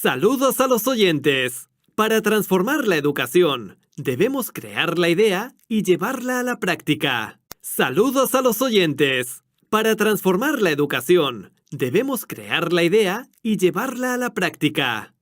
Saludos a los oyentes. Para transformar la educación, debemos crear la idea y llevarla a la práctica. Saludos a los oyentes. Para transformar la educación, debemos crear la idea y llevarla a la práctica.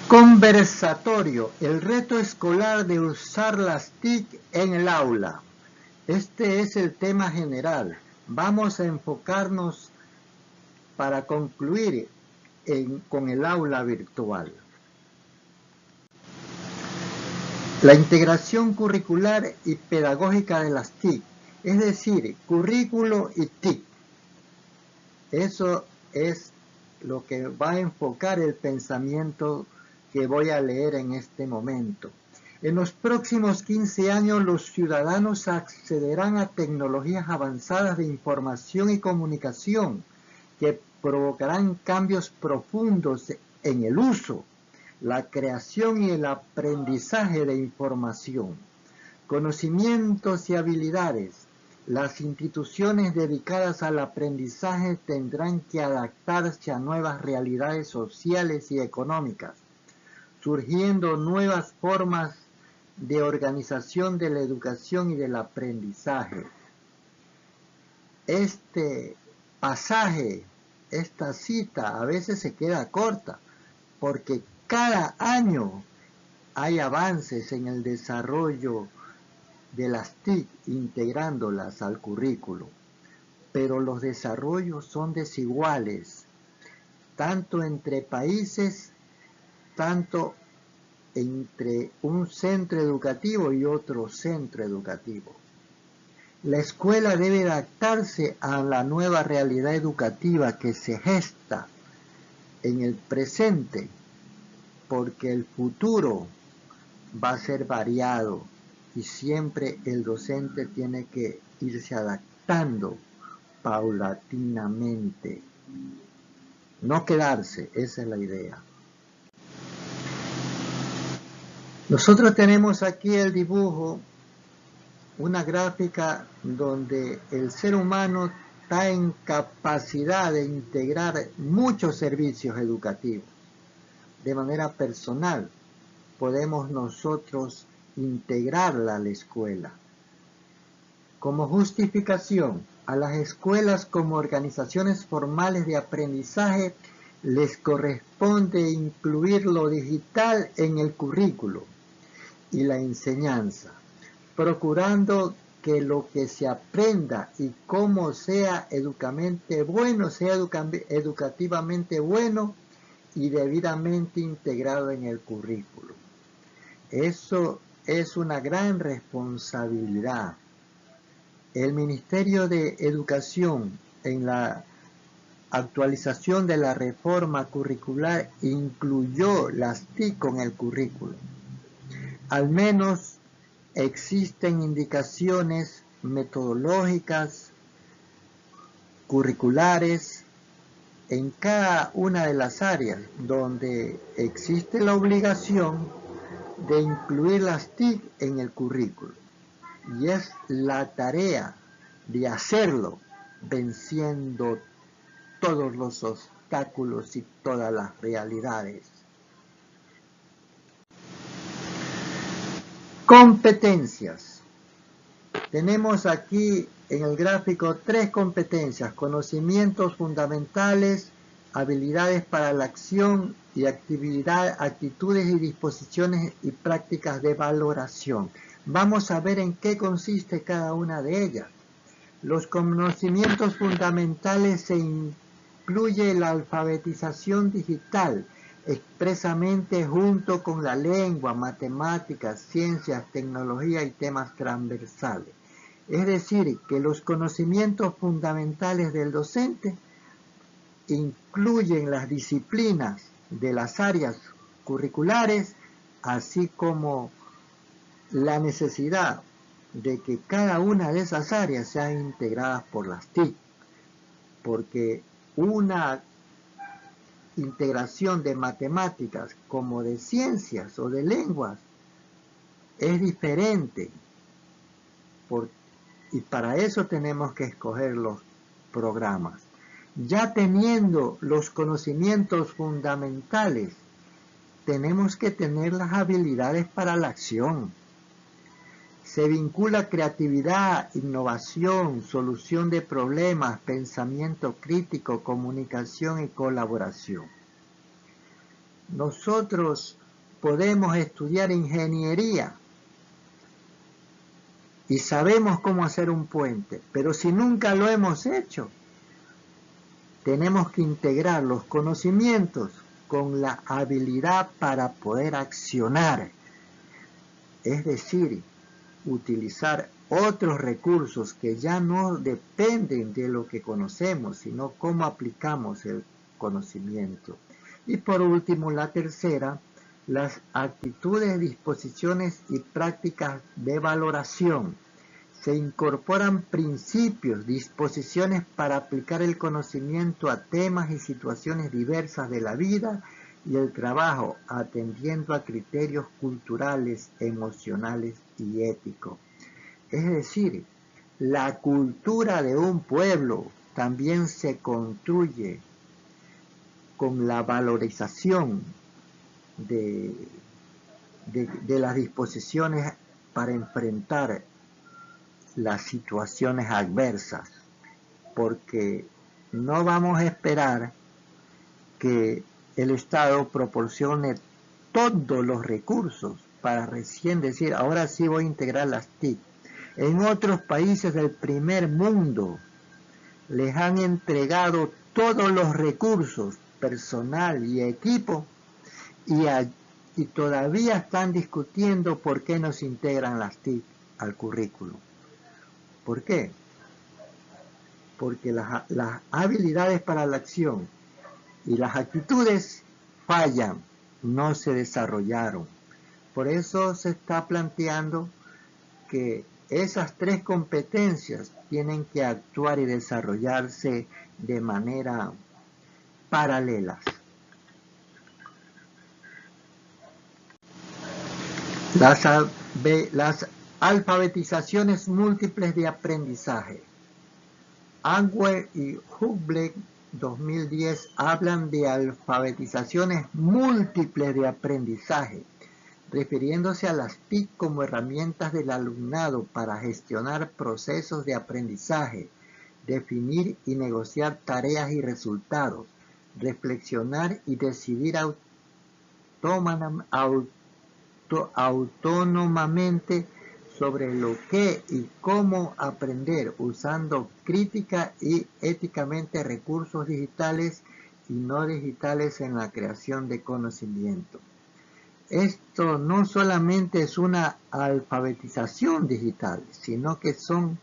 Conversatorio, el reto escolar de usar las TIC en el aula. Este es el tema general. Vamos a enfocarnos para concluir con el aula virtual. La integración curricular y pedagógica de las TIC, es decir, currículo y TIC. Eso es lo que va a enfocar el pensamiento que voy a leer en este momento. En los próximos 15 años los ciudadanos accederán a tecnologías avanzadas de información y comunicación que provocarán cambios profundos en el uso, la creación y el aprendizaje de información, conocimientos y habilidades. Las instituciones dedicadas al aprendizaje tendrán que adaptarse a nuevas realidades sociales y económicas, surgiendo nuevas formas de organización de la educación y del aprendizaje. Este pasaje, esta cita, a veces se queda corta, porque cada año hay avances en el desarrollo de las TIC integrándolas al currículo, pero los desarrollos son desiguales, tanto entre países, tanto entre un centro educativo y otro centro educativo. La escuela debe adaptarse a la nueva realidad educativa que se gesta en el presente, porque el futuro va a ser variado y siempre el docente tiene que irse adaptando paulatinamente. No quedarse, esa es la idea. Nosotros tenemos aquí el dibujo, una gráfica donde el ser humano está en capacidad de integrar muchos servicios educativos. De manera personal, podemos nosotros integrarla a la escuela. Como justificación, a las escuelas como organizaciones formales de aprendizaje les corresponde incluir lo digital en el currículo y la enseñanza, procurando que lo que se aprenda y cómo sea educativamente bueno y debidamente integrado en el currículo. Eso es una gran responsabilidad. El Ministerio de Educación, en la actualización de la reforma curricular, incluyó las TIC en el currículo. Al menos existen indicaciones metodológicas, curriculares, en cada una de las áreas donde existe la obligación de incluir las TIC en el currículo. Y es la tarea de hacerlo venciendo todos los obstáculos y todas las realidades. Competencias. Tenemos aquí en el gráfico 3 competencias: conocimientos fundamentales, habilidades para la acción y actitudes y disposiciones y prácticas de valoración. Vamos a ver en qué consiste cada una de ellas. Los conocimientos fundamentales se incluye la alfabetización digital, expresamente junto con la lengua, matemáticas, ciencias, tecnología y temas transversales. Es decir, que los conocimientos fundamentales del docente incluyen las disciplinas de las áreas curriculares, así como la necesidad de que cada una de esas áreas sean integradas por las TIC, porque una integración de matemáticas como de ciencias o de lenguas es diferente, y para eso tenemos que escoger los programas. Ya teniendo los conocimientos fundamentales, tenemos que tener las habilidades para la acción. Se vincula creatividad, innovación, solución de problemas, pensamiento crítico, comunicación y colaboración. Nosotros podemos estudiar ingeniería y sabemos cómo hacer un puente, pero si nunca lo hemos hecho, tenemos que integrar los conocimientos con la habilidad para poder accionar, es decir, utilizar otros recursos que ya no dependen de lo que conocemos, sino cómo aplicamos el conocimiento. Y por último, la tercera, las actitudes, disposiciones y prácticas de valoración. Se incorporan principios, disposiciones para aplicar el conocimiento a temas y situaciones diversas de la vida y el trabajo, atendiendo a criterios culturales, emocionales y éticos. Es decir, la cultura de un pueblo también se construye con la valorización de las disposiciones para enfrentar las situaciones adversas, porque no vamos a esperar que el Estado proporcione todos los recursos para recién decir, ahora sí voy a integrar las TIC. En otros países del primer mundo les han entregado todos los recursos, personal y equipo, y todavía están discutiendo por qué no se integran las TIC al currículo. ¿Por qué? Porque las habilidades para la acción y las actitudes fallan, no se desarrollaron. Por eso se está planteando que esas tres competencias tienen que actuar y desarrollarse de manera paralela. Las alfabetizaciones múltiples de aprendizaje. Anwer y Hubble 2010 hablan de alfabetizaciones múltiples de aprendizaje, refiriéndose a las TIC como herramientas del alumnado para gestionar procesos de aprendizaje, definir y negociar tareas y resultados, reflexionar y decidir autónomamente sobre lo que y cómo aprender, usando crítica y éticamente recursos digitales y no digitales en la creación de conocimiento. Esto no solamente es una alfabetización digital, sino que son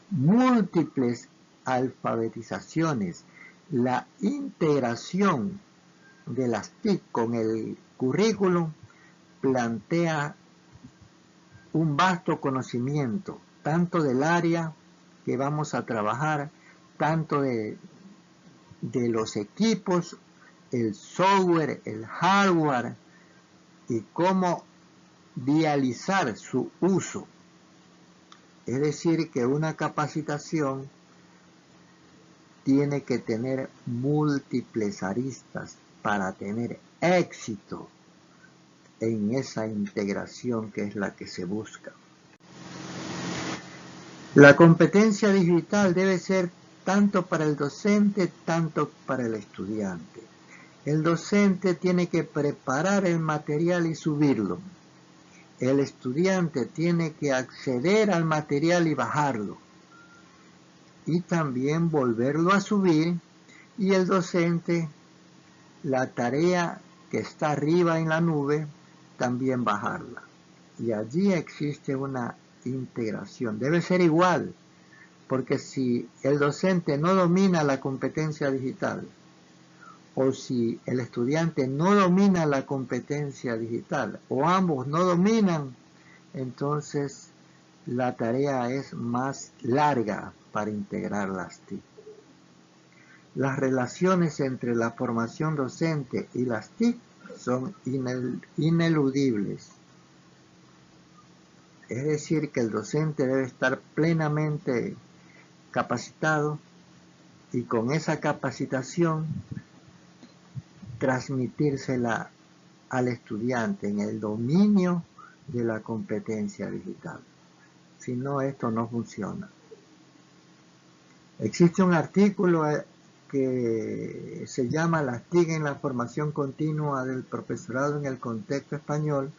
múltiples alfabetizaciones. La integración de las TIC con el currículum plantea un vasto conocimiento, tanto del área que vamos a trabajar, tanto de los equipos, el software, el hardware, y cómo vializar su uso. Es decir, que una capacitación tiene que tener múltiples aristas para tener éxito en esa integración que es la que se busca. La competencia digital debe ser tanto para el docente, tanto para el estudiante. El docente tiene que preparar el material y subirlo. El estudiante tiene que acceder al material y bajarlo. Y también volverlo a subir. Y el docente, la tarea que está arriba en la nube, también bajarla. Y allí existe una integración. Debe ser igual, porque si el docente no domina la competencia digital, o si el estudiante no domina la competencia digital, o ambos no dominan, entonces la tarea es más larga para integrar las TIC. Las relaciones entre la formación docente y las TIC son ineludibles. Es decir, que el docente debe estar plenamente capacitado y con esa capacitación transmitírsela al estudiante en el dominio de la competencia digital. Si no, esto no funciona. Existe un artículo que se llama Las TIC en la formación continua del profesorado en el contexto español,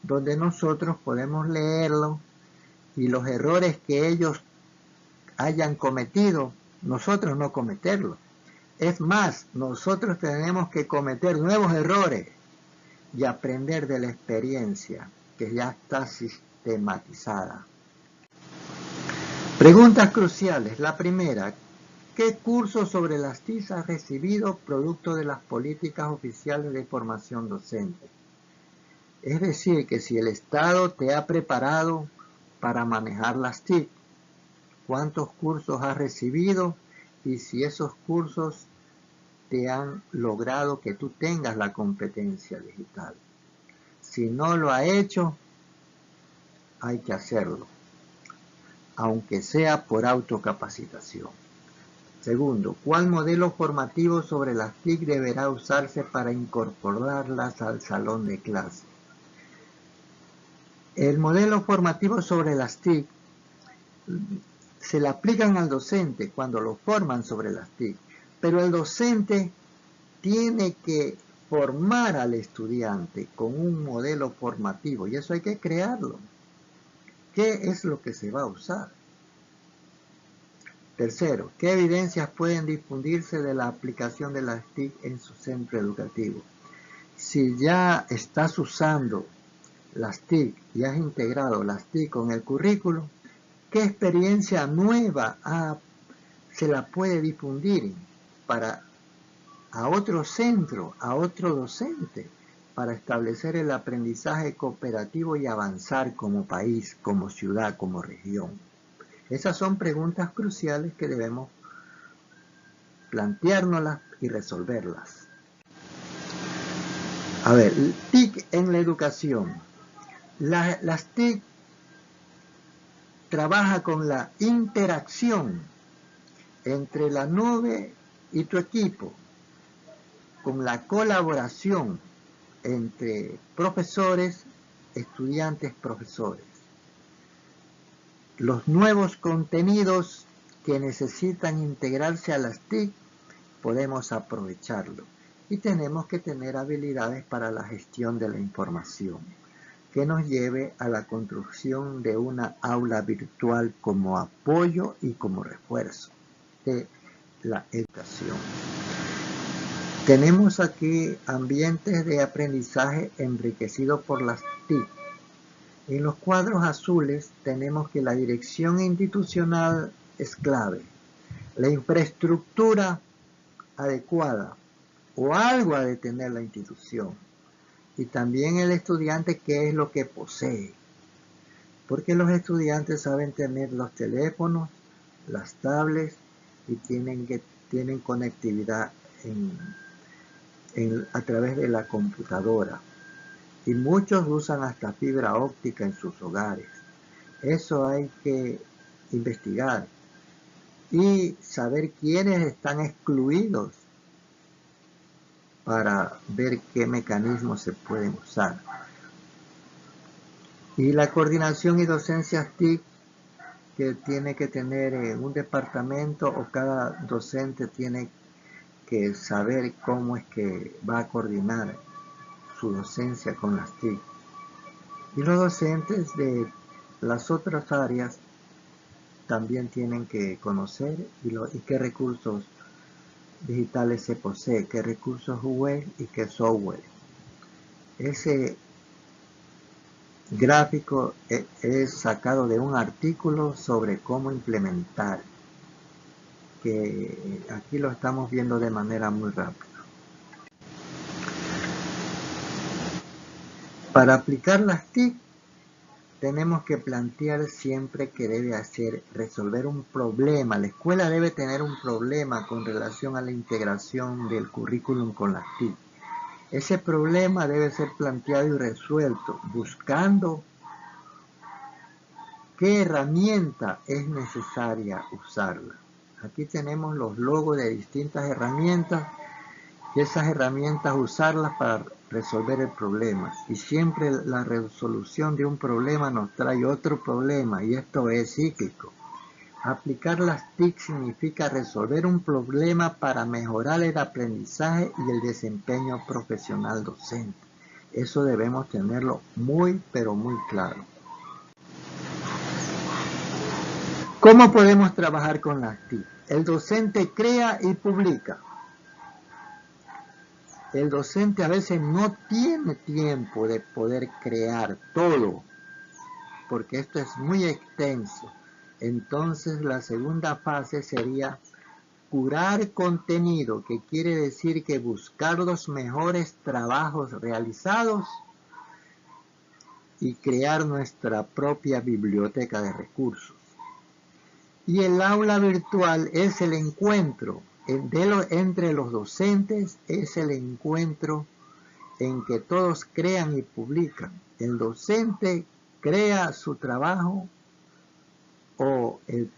donde nosotros podemos leerlo y los errores que ellos hayan cometido, nosotros no cometerlos. Es más, nosotros tenemos que cometer nuevos errores y aprender de la experiencia que ya está sistematizada. Preguntas cruciales. La primera, ¿qué cursos sobre las TIC has recibido producto de las políticas oficiales de formación docente? Es decir, que si el Estado te ha preparado para manejar las TIC, ¿cuántos cursos has recibido? Y si esos cursos te han logrado que tú tengas la competencia digital. Si no lo ha hecho, hay que hacerlo, aunque sea por autocapacitación. Segundo, ¿cuál modelo formativo sobre las TIC deberá usarse para incorporarlas al salón de clase? El modelo formativo sobre las TIC se le aplican al docente cuando lo forman sobre las TIC, pero el docente tiene que formar al estudiante con un modelo formativo y eso hay que crearlo. ¿Qué es lo que se va a usar? Tercero, ¿qué evidencias pueden difundirse de la aplicación de las TIC en su centro educativo? Si ya estás usando las TIC y has integrado las TIC con el currículo, ¿qué experiencia nueva se la puede difundir a otro centro, a otro docente, para establecer el aprendizaje cooperativo y avanzar como país, como ciudad, como región? Esas son preguntas cruciales que debemos planteárnoslas y resolverlas. A ver, TIC en la educación. Las TIC trabaja con la interacción entre la nube y tu equipo, con la colaboración entre profesores, estudiantes, profesores. Los nuevos contenidos que necesitan integrarse a las TIC podemos aprovecharlo y tenemos que tener habilidades para la gestión de la información que nos lleve a la construcción de una aula virtual como apoyo y como refuerzo de la educación. Tenemos aquí ambientes de aprendizaje enriquecidos por las TIC. En los cuadros azules tenemos que la dirección institucional es clave, la infraestructura adecuada o algo ha de tener la institución y también el estudiante qué es lo que posee, porque los estudiantes saben tener los teléfonos, las tablets y tienen conectividad a través de la computadora. Y muchos usan hasta fibra óptica en sus hogares. Eso hay que investigar y saber quiénes están excluidos para ver qué mecanismos se pueden usar. Y la coordinación y docencia TIC que tiene que tener un departamento o cada docente tiene que saber cómo es que va a coordinar su docencia con las TIC. Y los docentes de las otras áreas también tienen que conocer y qué recursos digitales se posee, qué recursos web y qué software. Ese gráfico es sacado de un artículo sobre cómo implementar, que aquí lo estamos viendo de manera muy rápida. Para aplicar las TIC tenemos que plantear siempre que debe resolver un problema. La escuela debe tener un problema con relación a la integración del currículum con las TIC. Ese problema debe ser planteado y resuelto buscando qué herramienta es necesaria usarla. Aquí tenemos los logos de distintas herramientas y esas herramientas usarlas para resolver el problema. Y siempre la resolución de un problema nos trae otro problema, y esto es cíclico. Aplicar las TIC significa resolver un problema para mejorar el aprendizaje y el desempeño profesional docente. Eso debemos tenerlo muy, pero muy claro. ¿Cómo podemos trabajar con las TIC? El docente crea y publica. El docente a veces no tiene tiempo de poder crear todo, porque esto es muy extenso. Entonces la segunda fase sería curar contenido, que quiere decir que buscar los mejores trabajos realizados y crear nuestra propia biblioteca de recursos. Y el aula virtual es el encuentro entre los docentes, es el encuentro en que todos crean y publican. El docente crea su trabajo o el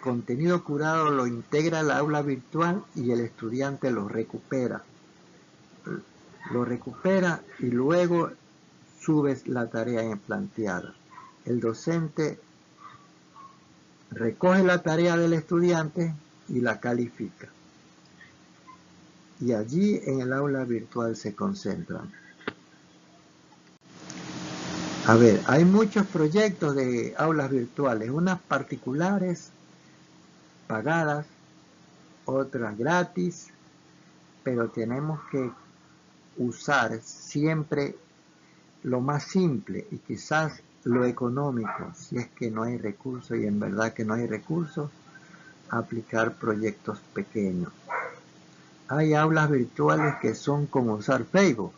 contenido curado lo integra al aula virtual y el estudiante lo recupera. Lo recupera y luego subes la tarea planteada. El docente recoge la tarea del estudiante y la califica. Y allí en el aula virtual se concentran. A ver, hay muchos proyectos de aulas virtuales, unas particulares, pagadas, otras gratis, pero tenemos que usar siempre lo más simple y quizás lo económico, si es que no hay recursos, y en verdad que no hay recursos, aplicar proyectos pequeños. Hay aulas virtuales que son como usar Facebook,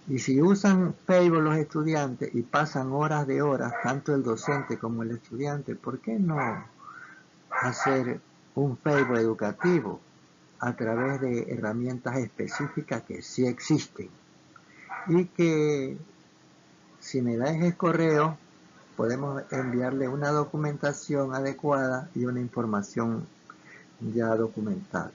y si usan Facebook los estudiantes y pasan horas de horas, tanto el docente como el estudiante, ¿por qué no hacer un Facebook educativo a través de herramientas específicas que sí existen? Y que si me das el correo, podemos enviarle una documentación adecuada y una información ya documentada.